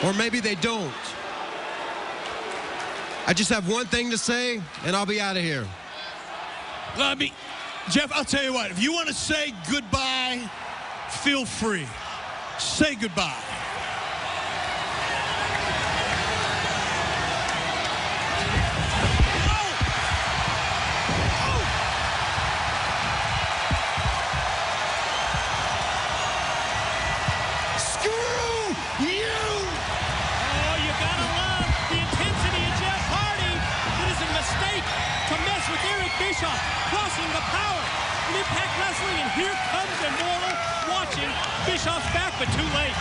Or maybe they don't. I just have one thing to say, and I'll be out of here. Jeff, I'll tell you what. If you want to say goodbye, feel free. Say goodbye. Crossing the power in Impact Wrestling, and here comes Immortal watching Bischoff's back, but too late.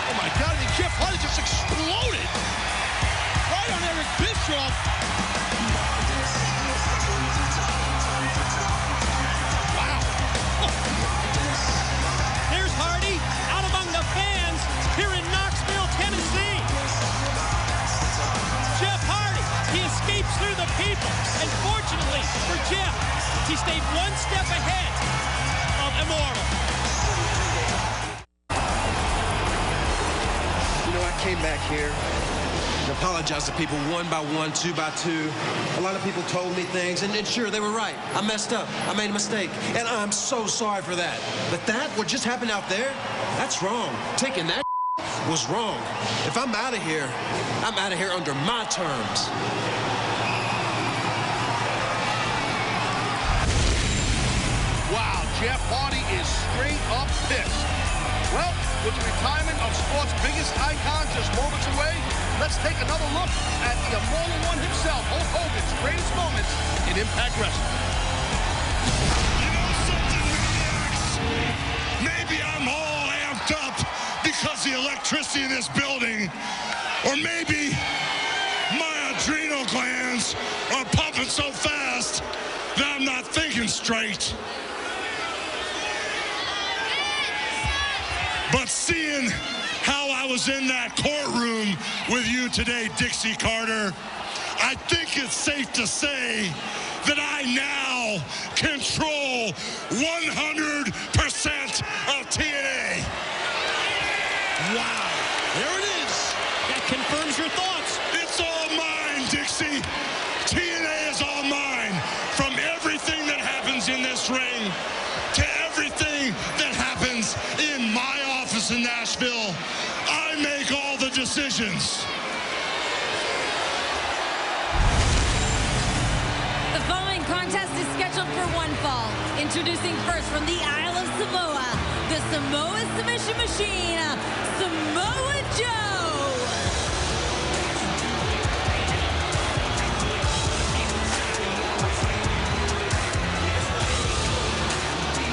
Oh my God, I mean, Jeff Hardy just exploded right on Eric Bischoff. Wow. There's Hardy out among the fans here in Knoxville, Tennessee. Jeff Hardy, he escapes through the people, and fortunately for Jeff, he stayed one step ahead of Immortal. You know, I came back here and apologized to people one by one, two by two. A lot of people told me things, and sure, they were right. I messed up. I made a mistake, and I'm so sorry for that. But what just happened out there, that's wrong. Taking that was wrong. If I'm out of here, I'm out of here under my terms. Wow, Jeff Hardy is straight up pissed. Well, with the retirement of sport's biggest icon just moments away, let's take another look at the Immortal One himself, Hulk Hogan's greatest moments in Impact Wrestling. You know something, maniacs? Maybe I'm all amped up because the electricity in this building, or maybe my adrenal glands are pumping so fast that I'm not thinking straight. But seeing how I was in that courtroom with you today, Dixie Carter, I think it's safe to say that I now control 100% of TNA. Wow, there it is. That confirms your thoughts. It's all mine, Dixie. TNA is all mine. From everything that happens in this ring to everything that happens in my office in Nashville, I make all the decisions. The following contest is scheduled for one fall. Introducing first from the Isle of Samoa, the Samoa Submission Machine, Samoa Joe.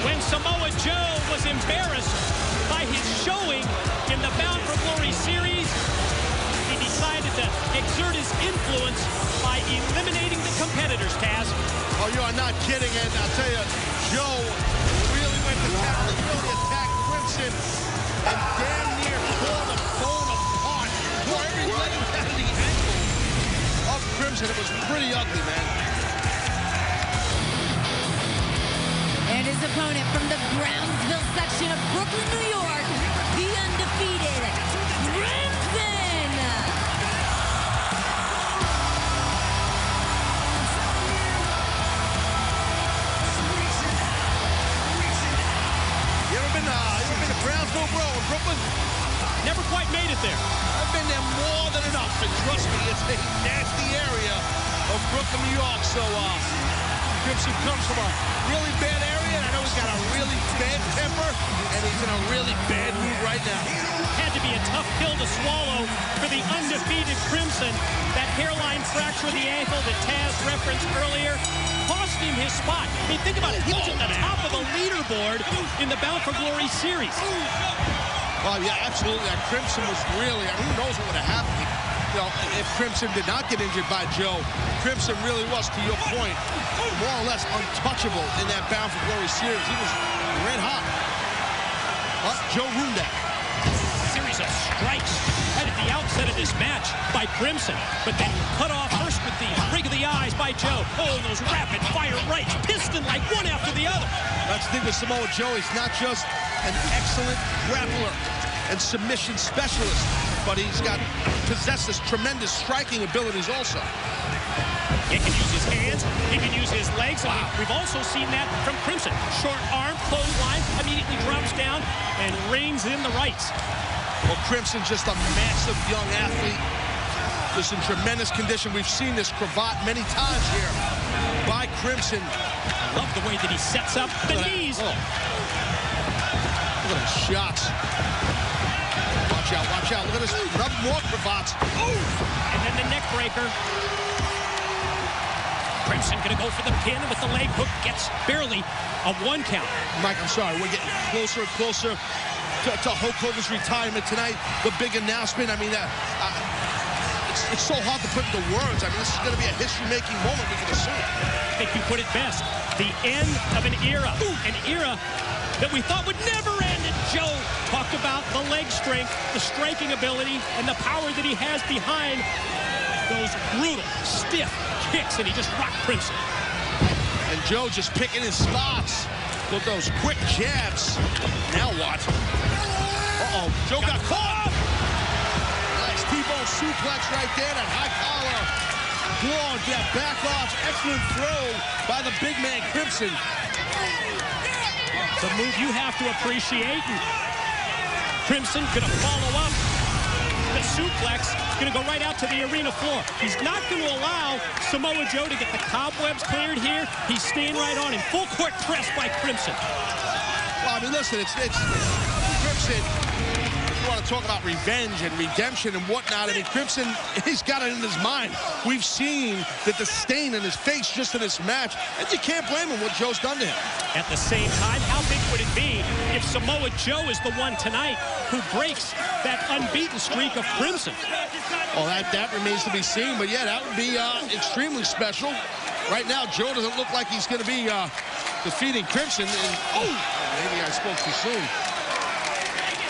When Samoa Joe was embarrassed by his showing in the Bound for Glory series, he decided to exert his influence by eliminating the competitors, Taz. Oh, you are not kidding, and I'll tell you, Joe really went to town. He really attacked Crimson and damn near tore the bone apart. Tore every leg out of the ankle of Crimson. It was pretty ugly, man. And his opponent from the Brownsville section of Brooklyn, New York, the undefeated Crimson. You ever been to Brownsville, bro, in Brooklyn? Never quite made it there. I've been there more than enough, and trust me, it's a nasty area of Brooklyn, New York. So, Crimson comes from a really bad area, and I know he's got a really bad temper, and he's in a really bad mood right now. Had to be a tough pill to swallow for the undefeated Crimson. That hairline fracture of the ankle that Taz referenced earlier cost him his spot. I mean, think about it. He was at the top of the leaderboard in the Bound for Glory series. Well, yeah, absolutely. That Crimson was really, who knows what would have happened. You know, if Crimson did not get injured by Joe, Crimson really was, to your point, more or less untouchable in that Bound for Glory series. He was red hot. But Joe ruined that. Series of strikes right at the outset of this match by Crimson, but then cut off first with the rig of the eyes by Joe. Oh, those rapid fire rights, piston like one after the other. That's the thing with Samoa Joe. He's not just an excellent grappler. and submission specialist, but he's possesses tremendous striking abilities also. He can use his hands, he can use his legs. Wow. We've also seen that from Crimson. Short arm, clothesline, immediately drops down and reins in the rights. Well, Crimson's just a massive young athlete. Just in tremendous condition. We've seen this cravat many times here by Crimson. I love the way that he sets up the knees. Oh. Look at those shots. Watch out, watch out. Look at this. More cravats. Oh! And then the neck breaker. Crimson gonna go for the pin, and with the leg hook gets barely a 1 count. Mike, I'm sorry. We're getting closer and closer to Hulk Hogan's retirement tonight. The big announcement. I mean, it's so hard to put into words. I mean, this is going to be a history-making moment, we can assume. I think you put it best. The end of an era. An era that we thought would never end. And Joe talked about the leg strength, the striking ability, and the power that he has behind those brutal, stiff kicks, and he just rocked Crimson. And Joe just picking his spots with those quick jabs. Now what? Uh-oh, Joe got caught. Nice T-bone suplex right there, that high collar. Claw, that back off. Excellent throw by the big man, Crimson. The move you have to appreciate. And Crimson gonna follow up the suplex. Gonna go right out to the arena floor. He's not going to allow Samoa Joe to get the cobwebs cleared here. He's staying right on him. Full court press by Crimson. Well, I mean, listen, it's Crimson. If you want to talk about revenge and redemption and whatnot, I mean, Crimson, he's got it in his mind. We've seen that the stain in his face just in this match, and you can't blame him what Joe's done to him. At the same time, how big would it be if Samoa Joe is the one tonight who breaks that unbeaten streak of Crimson? Well, that remains to be seen, but yeah, that would be extremely special. Right now, Joe doesn't look like he's going to be defeating Crimson. And, oh, maybe I spoke too soon.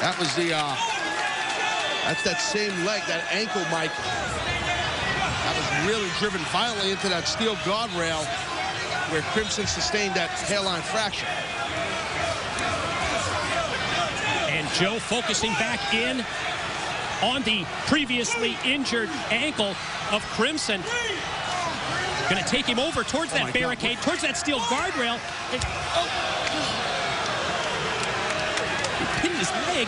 That was that's that same leg, that ankle, Mike. That was really driven violently into that steel guardrail where Crimson sustained that hairline fracture. And Joe focusing back in on the previously injured ankle of Crimson. Going to take him over towards that barricade, towards that steel guardrail. And, he pinned his leg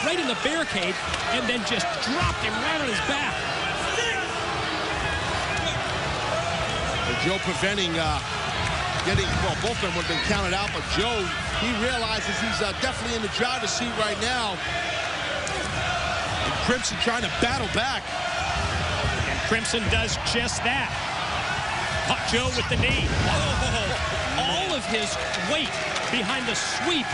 right in the barricade and then just dropped him right on his back. Joe preventing well, both of them would have been counted out, but Joe, he realizes he's definitely in the driver's seat right now. And Crimson trying to battle back. And Crimson does just that. Caught Joe with the knee. Oh, all of his weight behind the sweep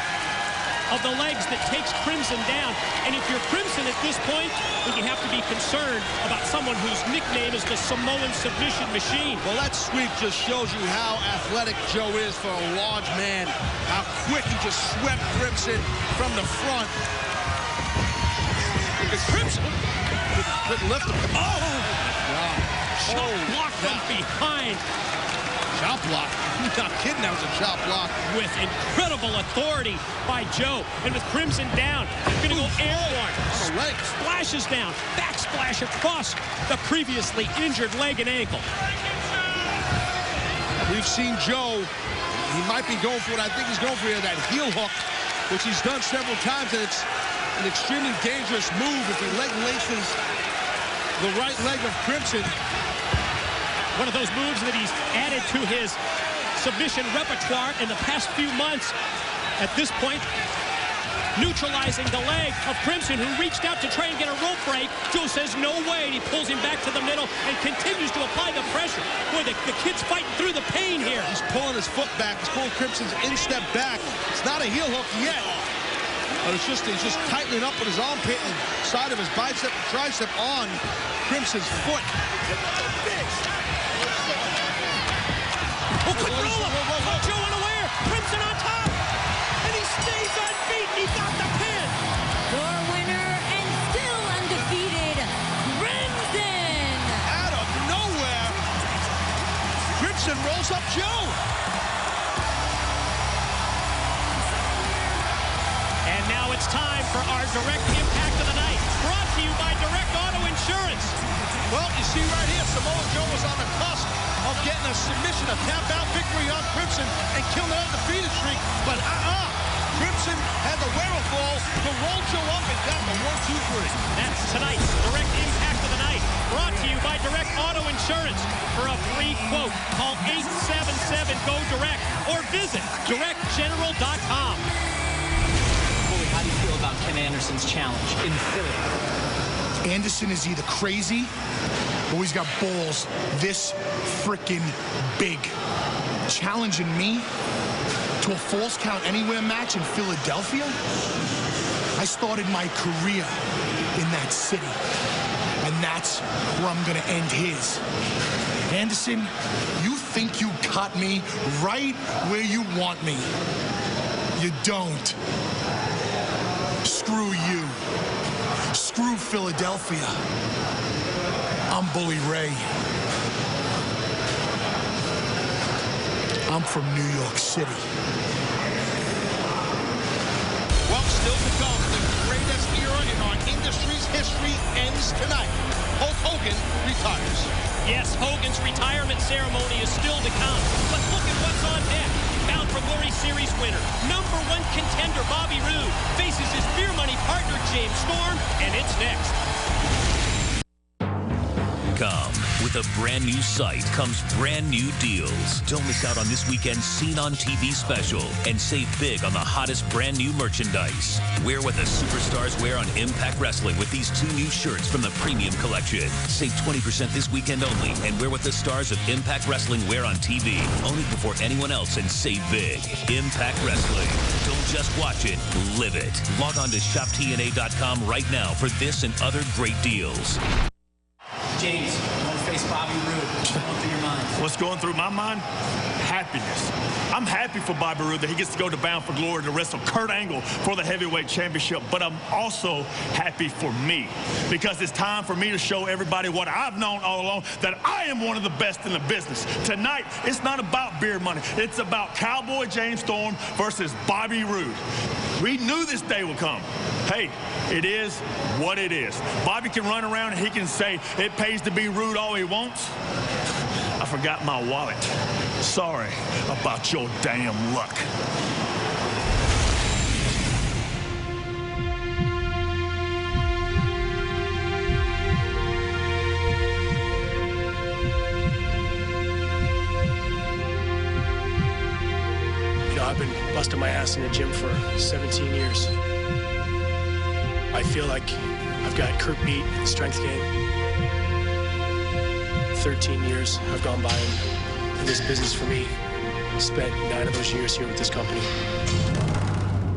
of the legs that takes Crimson down. And if you're Crimson at this point, then you have to be concerned about someone whose nickname is the Samoan Submission Machine. Well, that sweep just shows you how athletic Joe is for a large man. How quick he just swept Crimson from the front. Look at Crimson. Couldn't lift him. Oh! Wow. Chop block from behind. Chop block. Not kidding, that was a chop block. With incredible authority by Joe. And with Crimson down, he's going to go airborne. On the leg. Splashes down. Backsplash across the previously injured leg and ankle. We've seen Joe. He might be going for what I think he's going for here, that heel hook, which he's done several times, and it's an extremely dangerous move if he leg laces the right leg of Crimson. One of those moves that he's added to his submission repertoire in the past few months. At this point, neutralizing the leg of Crimson, who reached out to try and get a rope break. Joe says no way, and he pulls him back to the middle and continues to apply the pressure. Boy, the kid's fighting through the pain here. He's pulling his foot back. He's pulling Crimson's instep back. It's not a heel hook yet. But it's just, he's just tightening up with his armpit and side of his bicep and tricep on Crimson's foot. Oh, good roll up. Joe unaware. Crimson on top. And he stays unbeaten. He got the pin. Your winner and still undefeated, Crimson. Out of nowhere, Crimson rolls up Joe. And now it's it's time for our direct impact of the night. Brought to you by Direct Auto Insurance. Well, you see right here, Samoa Joe was on the cusp of getting a submission, a tap-out victory on Crimson, and killing an undefeated streak. But Crimson had the wherewithal to roll Joe up and got the 1-2-3. That's tonight's direct impact of the night. Brought to you by Direct Auto Insurance. For a free quote, call 877-GO-DIRECT or visit directgeneral.com. Bully, how do you feel about Ken Anderson's challenge in Philly? Anderson is either crazy or he's got balls this freaking big. Challenging me to a Falls Count Anywhere match in Philadelphia? I started my career in that city, and that's where I'm gonna end his. Anderson, you think you caught me right where you want me. You don't. Screw you. Screw Philadelphia. I'm Bully Ray. I'm from New York City. Well, still to come, the greatest era in our industry's history ends tonight. Hulk Hogan retires. Yes, Hogan's retirement ceremony is still to come. But look at what's on deck. Bound for Glory Series winner, #1 contender Bobby Roode faces his Beer Money partner James Storm, and it's next. With a brand new site comes brand new deals. Don't miss out on this weekend's Seen on TV special and save big on the hottest brand new merchandise. Wear what the superstars wear on Impact Wrestling with these 2 new shirts from the Premium Collection. Save 20% this weekend only and wear what the stars of Impact Wrestling wear on TV. Only before anyone else and save big. Impact Wrestling. Don't just watch it, live it. Log on to shoptna.com right now for this and other great deals. James, you want to face Bobby Roode. What's going through your mind? What's going through my mind? Happiness. I'm happy for Bobby Roode that he gets to go to Bound for Glory to wrestle Kurt Angle for the heavyweight championship, but I'm also happy for me because it's time for me to show everybody what I've known all along, that I am one of the best in the business. Tonight, it's not about beer money. It's about Cowboy James Storm versus Bobby Roode. We knew this day would come. Hey, it is what it is. Bobby can run around and he can say it pays to be rude all he wants. I forgot my wallet. Sorry about your damn luck. You know, I've been busting my ass in the gym for 17 years. I feel like I've got Kurt beat in the strength game. 13 years have gone by in this business for me. Spent 9 of those years here with this company.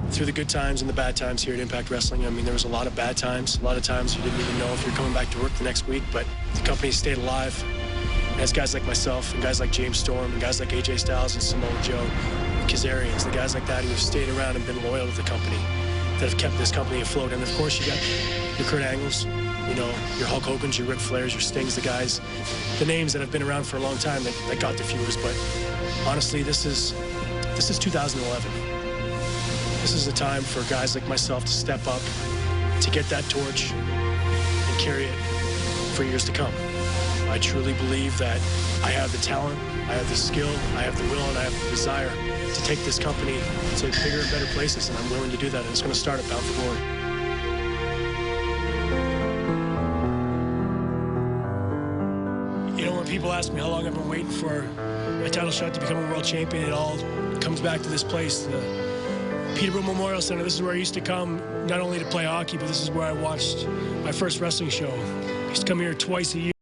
Through the good times and the bad times here at Impact Wrestling, I mean, there was a lot of bad times. A lot of times you didn't even know if you're coming back to work the next week, but the company stayed alive. And as guys like myself and guys like James Storm and guys like AJ Styles and Samoa Joe and Kazarians, the guys like that who have stayed around and been loyal to the company, that have kept this company afloat. And of course, you got your Kurt Angles, you know, your Hulk Hogan's, your Ric Flairs, your Stings, the guys, the names that have been around for a long time that got the viewers. But honestly, this is 2011. This is the time for guys like myself to step up, to get that torch and carry it for years to come. I truly believe that I have the talent, I have the skill, I have the will, and I have the desire to take this company to bigger and better places, and I'm willing to do that, and it's going to start at Bound for Glory. You know, when people ask me how long I've been waiting for a title shot to become a world champion, it all comes back to this place, the Peterborough Memorial Center. This is where I used to come, not only to play hockey, but this is where I watched my first wrestling show. I used to come here twice a year.